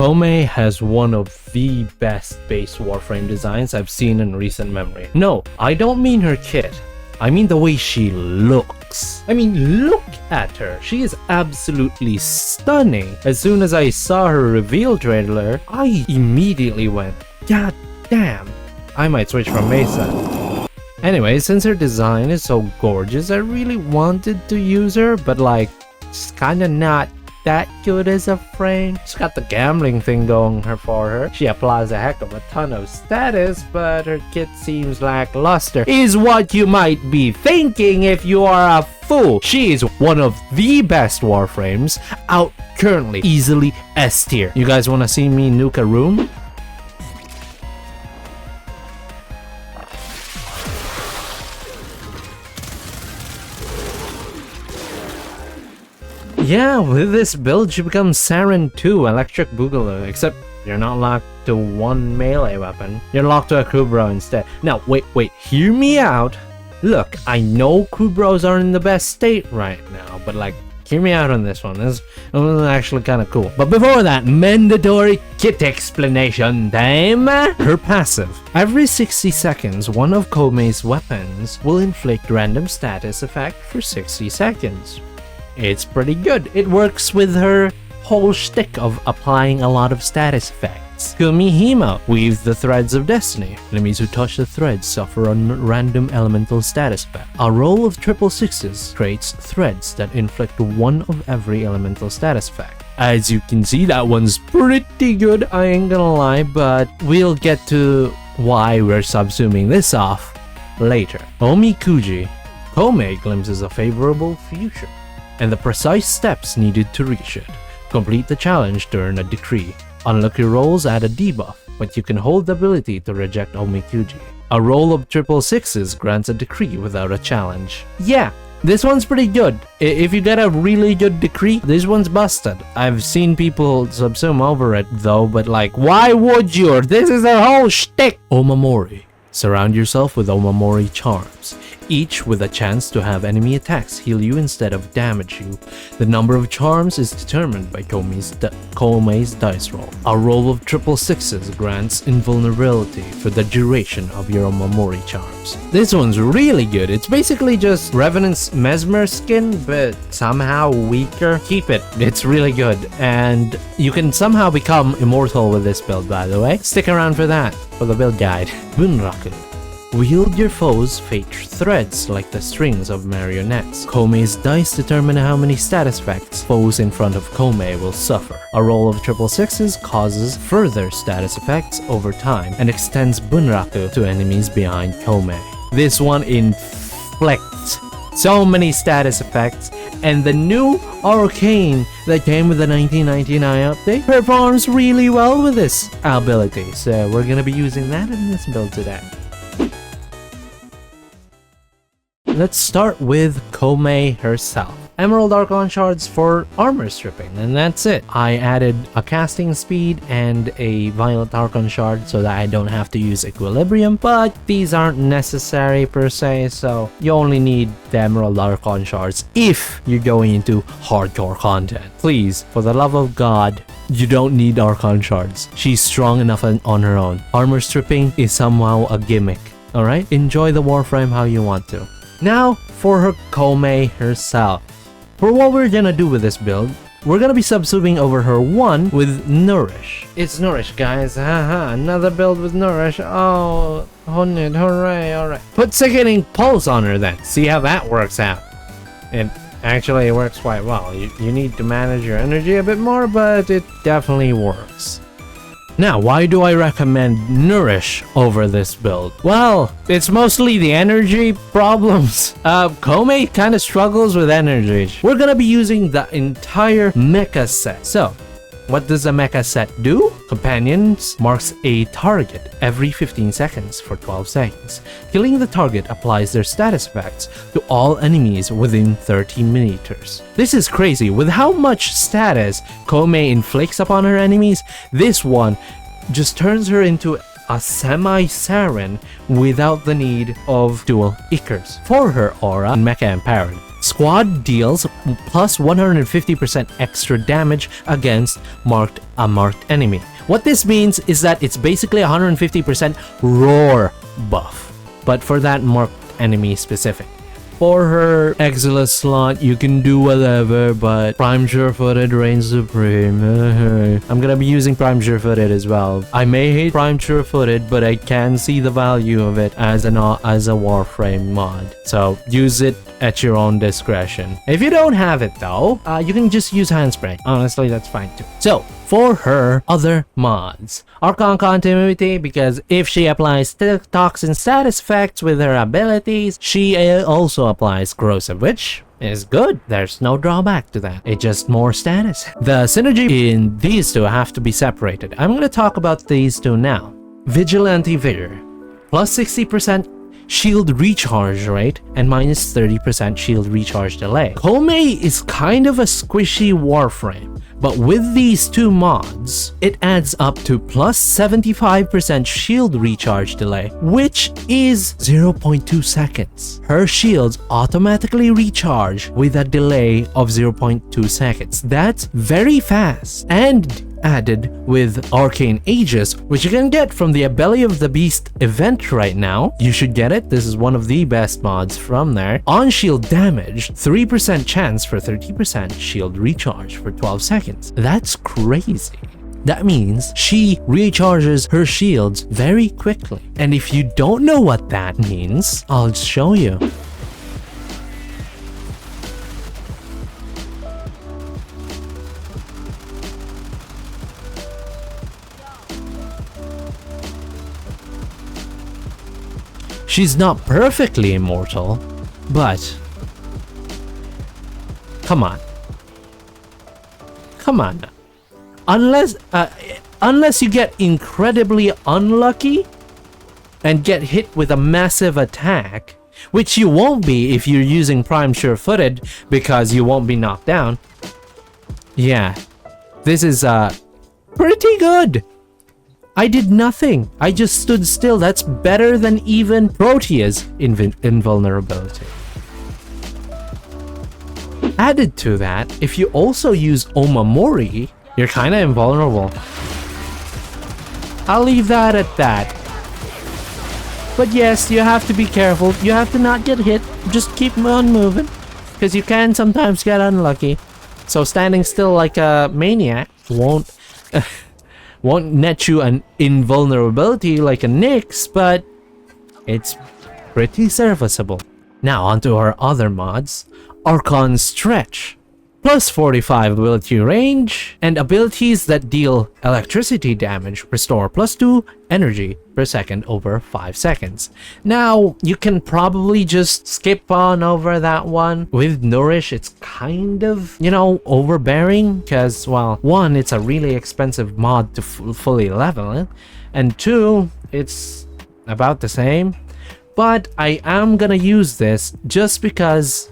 Koumei has one of the best base Warframe designs I've seen in recent memory. No, I don't mean her kit. I mean the way she looks. I mean, look at her. She is absolutely stunning. As soon as I saw her reveal trailer, I immediately went, God damn, I might switch from Mesa. Anyway, since her design is so gorgeous, I really wanted to use her, but like, it's kinda not that good as a frame. She's got the gambling thing going for her. She applies a heck of a ton of status, but her kit seems lackluster. Is what you might be thinking if you are a fool. She is one of the best Warframes out currently. Easily S tier. You guys wanna see me nuke a room? Yeah, with this build, she becomes Saryn 2, Electric Boogaloo, except you're not locked to one melee weapon. You're locked to a crew bro instead. Now, wait, hear me out. Look, I know crew bros aren't in the best state right now, but like, hear me out on this one. This is actually kind of cool. But before that, mandatory kit explanation time. Her passive. Every 60 seconds, one of Koumei's weapons will inflict random status effect for 60 seconds. It's pretty good. It works with her whole shtick of applying a lot of status effects. Koumei Hima weaves the threads of destiny. Enemies who touch the threads suffer a random elemental status effect. A roll of 666 creates threads that inflict one of every elemental status effect. As you can see, that one's pretty good, I ain't gonna lie, but we'll get to why we're subsuming this off later. Omikuji. Koumei glimpses a favorable future and the precise steps needed to reach it. Complete the challenge to earn a decree. Unlucky rolls add a debuff, but you can hold the ability to reject Omikuji. A roll of 666 grants a decree without a challenge. Yeah, this one's pretty good. If you get a really good decree, this one's busted. I've seen people subsume over it though, but like, why would you? This is their whole shtick! Omamori. Surround yourself with Omamori charms, each with a chance to have enemy attacks heal you instead of damage you. The number of charms is determined by Koumei's dice roll. A roll of 666 grants invulnerability for the duration of your Omamori charms. This one's really good. It's basically just Revenant's Mesmer skin, but somehow weaker. Keep it. It's really good. And you can somehow become immortal with this build, by the way. Stick around for that, for the build guide. Bunraku. Wield your foes' fate threads like the strings of marionettes. Koumei's dice determine how many status effects foes in front of Koumei will suffer. A roll of 666 causes further status effects over time and extends Bunraku to enemies behind Koumei. This one inflicts so many status effects, and the new arcane that came with the 1999 update performs really well with this ability, so we're gonna be using that in this build today. Let's start with Koumei herself. Emerald Archon shards for armor stripping, and that's it. I added a casting speed and a Violet Archon shard so that I don't have to use Equilibrium, but these aren't necessary per se, so you only need the Emerald Archon shards if you're going into hardcore content. Please, for the love of God, you don't need Archon shards. She's strong enough on her own. Armor stripping is somehow a gimmick, alright? Enjoy the Warframe how you want to. Now, for her Koumei herself. For what we're gonna do with this build, we're gonna be subsuming over her one with Nourish. It's Nourish, guys. Haha, another build with Nourish. Oh, Honid, hooray, alright. Put Sickening Pulse on her then. See how that works out. It actually works quite well. You need to manage your energy a bit more, but it definitely works. Now, why do I recommend Nourish over this build? Well, it's mostly the energy problems. Koumei kind of struggles with energy. We're gonna be using the entire mecha set. So, what does a mecha set do? Companions marks a target every 15 seconds for 12 seconds. Killing the target applies their status effects to all enemies within 30 meters. This is crazy. With how much status Koumei inflicts upon her enemies, this one just turns her into a semi-Saryn without the need of dual Ichors for her aura and mecha empowered. Squad deals plus 150% extra damage against a marked enemy. What this means is that it's basically 150% roar buff, but for that marked enemy specific. For her Exilus slot, you can do whatever, but Prime Sure-Footed reigns supreme. I'm gonna be using Prime Sure-Footed as well. I may hate Prime Sure-Footed, but I can see the value of it as a Warframe mod. So use it at your own discretion. If you don't have it though, you can just use Handspray. Honestly, that's fine too. So for her other mods, Archon Continuity, because if she applies Toxin status effects with her abilities, she also applies Corrosive, which is good. There's no drawback to that. It's just more status. The synergy in these two have to be separated. I'm going to talk about these two now. Vigilante Vigor, plus 60% shield recharge rate and minus 30% shield recharge delay. Koumei is kind of a squishy warframe, but with these two mods, it adds up to plus 75% shield recharge delay, which is 0.2 seconds. Her shields automatically recharge with a delay of 0.2 seconds. That's very fast, and added with Arcane Aegis, which you can get from the Belly of the Beast event right now. You should get it. This is one of the best mods from there. On shield damage, 3% chance for 30% shield recharge for 12 seconds. That's crazy. That means she recharges her shields very quickly. And if you don't know what that means, I'll show you. She's not perfectly immortal, but come on. Come on. Unless you get incredibly unlucky and get hit with a massive attack, which you won't be if you're using Prime Sure-Footed because you won't be knocked down. Yeah, this is pretty good. I did nothing. I just stood still. That's better than even Protea's invulnerability. Added to that, if you also use Omamori, you're kind of invulnerable. I'll leave that at that. But yes, you have to be careful. You have to not get hit. Just keep on moving, because you can sometimes get unlucky. So standing still like a maniac won't net you an invulnerability like a Nyx, but it's pretty serviceable. Now onto our other mods. Archon Stretch, plus 45 ability range, and abilities that deal electricity damage restore plus 2 energy per second over 5 seconds. Now, you can probably just skip on over that one. With Nourish, it's kind of, overbearing, because, well, one, it's a really expensive mod to fully level it, and two, it's about the same. But I am gonna use this just because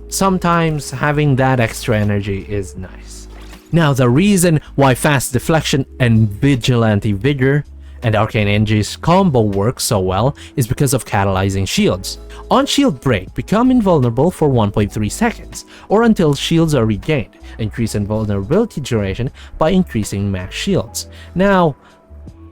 sometimes having that extra energy is nice. Now, the reason why Fast Deflection and Vigilante Vigor and Arcane Aegis combo works so well is because of catalyzing shields. On shield break, become invulnerable for 1.3 seconds, or until shields are regained. Increase invulnerability duration by increasing max shields. Now,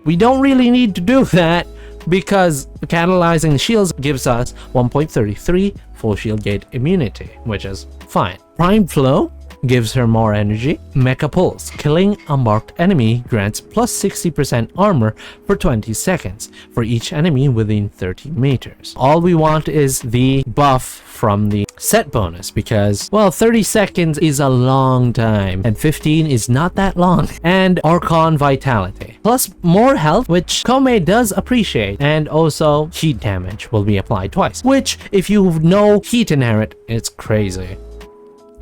we don't really need to do that, because catalyzing shields gives us 1.33 full shield gate immunity, which is fine. Prime Flow gives her more energy. Mecha Pulse, killing a marked enemy grants plus 60% armor for 20 seconds for each enemy within 30 meters. All we want is the buff from the set bonus, because, well, 30 seconds is a long time and 15 is not that long. And Archon Vitality, plus more health, which Koumei does appreciate, and also heat damage will be applied twice, which, if you know heat inherit, it's crazy.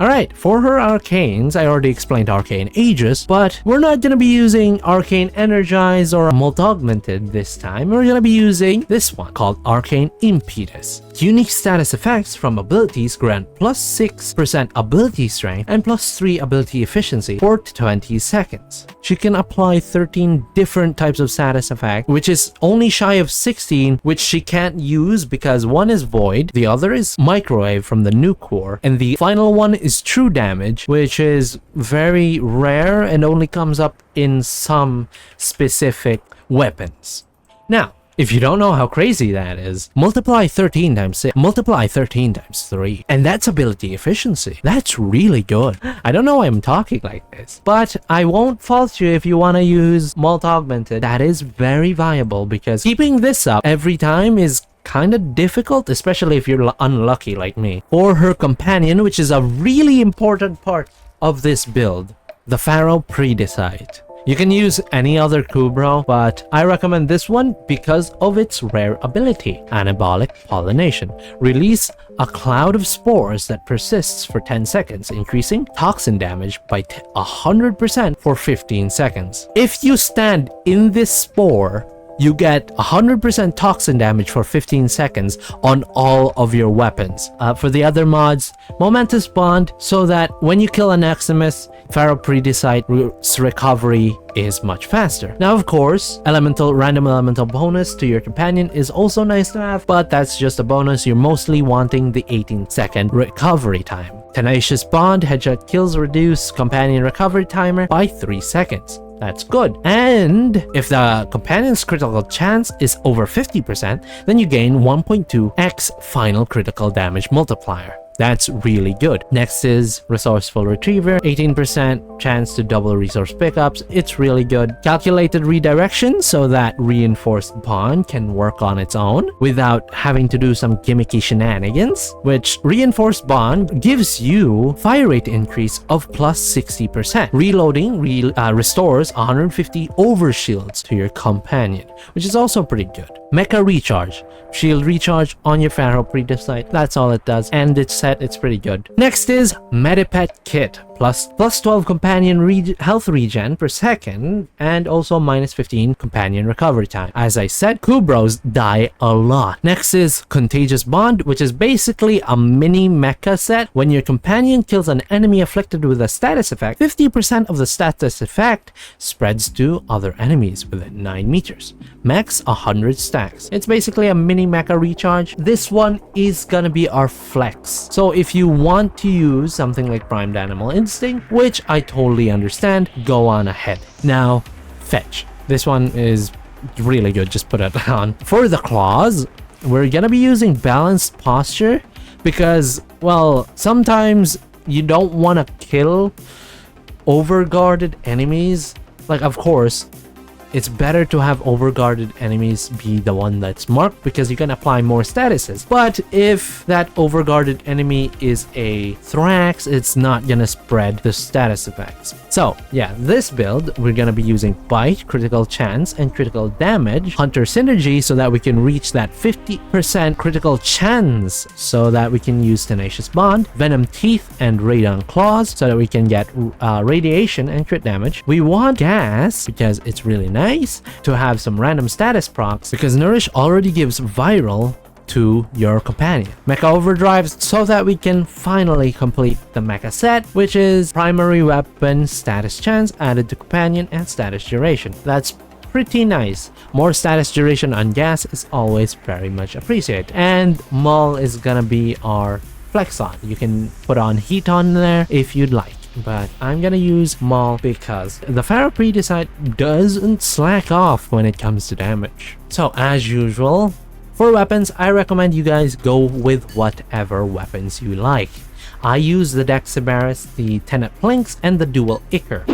Alright, for her arcanes, I already explained Arcane Aegis, but we're not going to be using Arcane Energize or Molt Augmented this time. We're going to be using this one called Arcane Impetus. Unique status effects from abilities grant plus 6% ability strength and plus 3 ability efficiency for 20 seconds. She can apply 13 different types of status effect, which is only shy of 16, which she can't use because one is void, the other is microwave from the nuke core, and the final one is true damage, which is very rare and only comes up in some specific weapons. Now, if you don't know how crazy that is, multiply 13 times 6, multiply 13 times 3, and that's ability efficiency. That's really good. I don't know why I'm talking like this, but I won't fault you if you want to use Mult Augmented. That is very viable because keeping this up every time is kind of difficult, especially if you're unlucky like me. For her companion, which is a really important part of this build, the Pharaoh Predecide. You can use any other Kubro, but I recommend this one because of its rare ability, Anabolic Pollination. Release a cloud of spores that persists for 10 seconds, increasing toxin damage by 100% for 15 seconds. If you stand in this spore, you get 100% toxin damage for 15 seconds on all of your weapons. For the other mods, Momentous Bond, so that when you kill an Eximus, Pharaoh Predecide's recovery is much faster. Now, of course, random elemental bonus to your companion is also nice to have, but that's just a bonus. You're mostly wanting the 18-second recovery time. Tenacious Bond, headshot kills reduce companion recovery timer by 3 seconds. That's good. And if the companion's critical chance is over 50%, then you gain 1.2x final critical damage multiplier. That's really good. Next is Resourceful Retriever, 18% chance to double resource pickups. It's really good. Calculated Redirection, so that Reinforced Bond can work on its own without having to do some gimmicky shenanigans, which Reinforced Bond gives you fire rate increase of plus 60%. Reloading restores 150 overshields to your companion, which is also pretty good. Mecha Recharge, shield recharge on your Pharaoh Predecide. That's all it does, and it's set, it's pretty good. Next is Medipet Kit, plus 12 companion health regen per second, and also minus 15 companion recovery time. As I said, Kubros die a lot. Next is Contagious Bond, which is basically a mini mecha set. When your companion kills an enemy afflicted with a status effect, 50% of the status effect spreads to other enemies within 9 meters. Max 100 stacks. It's basically a mini mecha recharge. This one is gonna be our flex. So if you want to use something like Primed Animal Instinct, which I totally understand, go on ahead. Now, Fetch. This one is really good, just put it on. For the claws, we're gonna be using Balanced Posture because, well, sometimes you don't want to kill overguarded enemies. Like, of course, it's better to have overguarded enemies be the one that's marked because you can apply more statuses. But if that overguarded enemy is a Thrax, it's not gonna spread the status effects. So yeah, this build, we're gonna be using Bite, Critical Chance, and Critical Damage, Hunter Synergy, so that we can reach that 50% critical chance, so that we can use Tenacious Bond, Venom Teeth, and Radon Claws, so that we can get radiation and crit damage. We want Gas because it's really nice to have some random status procs, because Nourish already gives viral to your companion. Mecha Overdrive, so that we can finally complete the mecha set, which is primary weapon status chance added to companion and status duration. That's pretty nice. More status duration on Gas is always very much appreciated. And Maul is gonna be our flex on. You can put on Heat on there if you'd like, but I'm gonna use Maul because the Pharaoh Predecide doesn't slack off when it comes to damage. So as usual, for weapons, I recommend you guys go with whatever weapons you like. I use the Dexibaris, the Tenet Plinks, and the Dual Ichor.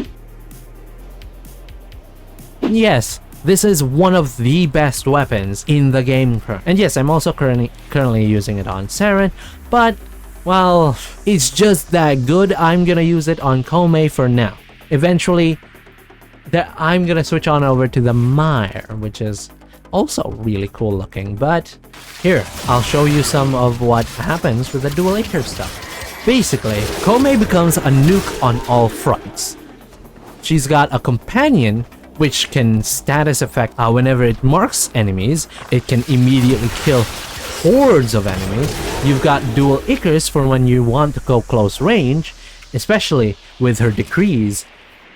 Yes, this is one of the best weapons in the game. And yes, I'm also currently using it on Saryn, but, well, it's just that good. I'm gonna use it on Koumei for now. Eventually, I'm gonna switch on over to the Mire, which is also really cool looking. But here, I'll show you some of what happens with the Dual Ichor stuff. Basically, Koumei becomes a nuke on all fronts. She's got a companion which can status effect whenever it marks enemies. It can immediately kill hordes of enemies. You've got dual Icarus for when you want to go close range, especially with her decrees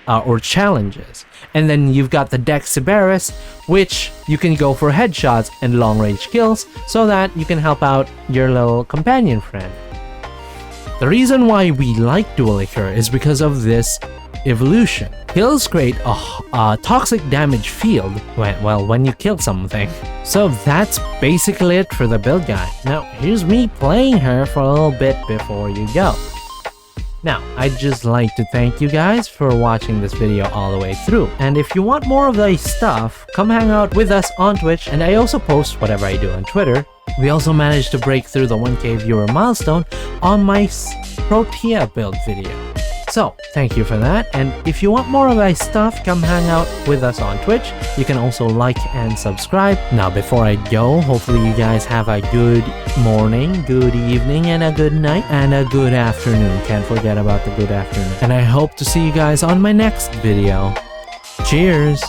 or challenges. And then you've got the Dex Siberis, which you can go for headshots and long range kills so that you can help out your little companion friend. The reason why we like Dual Icar is because of this evolution. Kills create a toxic damage field when you kill something. So that's basically it for the build guide. Now here's me playing her for a little bit before you go. Now, I'd just like to thank you guys for watching this video all the way through. And if you want more of this stuff, come hang out with us on Twitch, and I also post whatever I do on Twitter. We also managed to break through the 1K viewer milestone on my Protea build video. So, thank you for that, and if you want more of my stuff, come hang out with us on Twitch. You can also like and subscribe. Now, before I go, hopefully you guys have a good morning, good evening, and a good night, and a good afternoon. Can't forget about the good afternoon. And I hope to see you guys on my next video. Cheers!